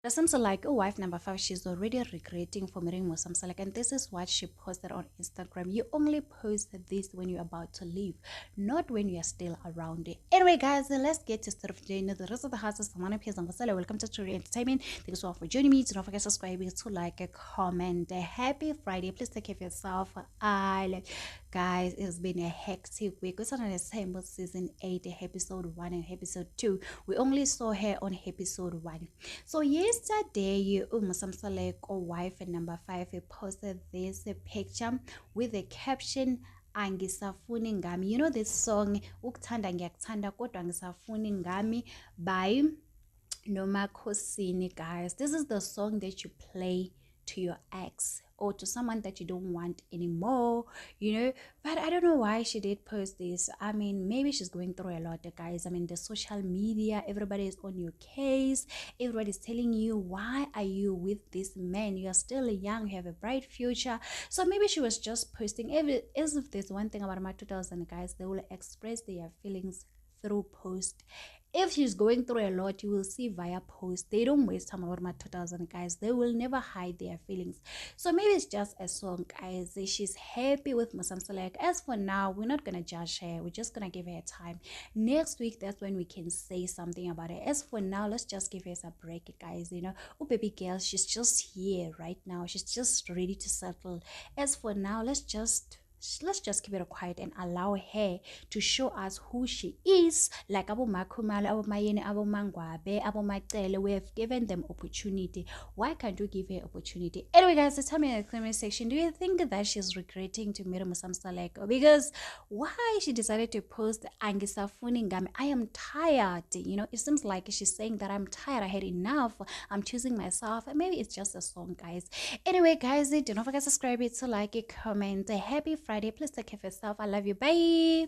That seems like a wife number 5. She's already regretting for marrying Musa Mseleku, and this is what she posted on Instagram. You only post this when you're about to leave, not when you're still around it. Anyway, guys, let's get to start of the day. The rest of the house is Samana Piers and Vasala. Welcome to Story Entertainment. Thank you so much for joining me. Do not forget to subscribe, to like, a comment. Happy Friday. Please take care of yourself. Guys, it's been a hectic week. Uthandonesthembu season 8, episode 1 and episode 2. We only saw her on episode 1. So yesterday, Musa Mseleku, wife and number 5, posted this picture with a caption, angisafuni ngami. You know this song, ukuthanda ngiyakuthanda kodwa angisafuni ngami, by Nomakhosini. Guys, this is the song that you play to your ex or to someone that you don't want anymore, but I don't know why she did post this. I mean, maybe she's going through a lot, guys. I mean, the social media, everybody is on your case, everybody's telling you, why are you with this man? You are still young, you have a bright future. So maybe she was just posting as if there's one thing about my 2000 guys, they will express their feelings through post. If she's going through a lot, you will see via post. They don't waste time about my 2000 guys. They will never hide their feelings. So maybe it's just a song, guys. She's happy with Musa Mseleku. As for now, we're not gonna judge her. We're just gonna give her time. Next week, that's when we can say something about it. As for now, let's just give her a break, guys. Oh baby girl, she's just here right now. She's just ready to settle. As for now, let's just keep it quiet and allow her to show us who she is. Like Abo Makumala, Abo Mayene, Abo Mangwabe, Abo Matele, we have given them opportunity. Why can't we give her opportunity? Anyway, guys, tell me in the comment section, do you think that she's regretting to marry Musa Mseleku? Because why she decided to post Angisafuni Ngami? I am tired. It seems like she's saying that I'm tired, I had enough, I'm choosing myself. And maybe it's just a song, guys. Anyway, guys, do not forget to subscribe, to like, it, comment. Happy Friday. Please take care of yourself. I love you. Bye.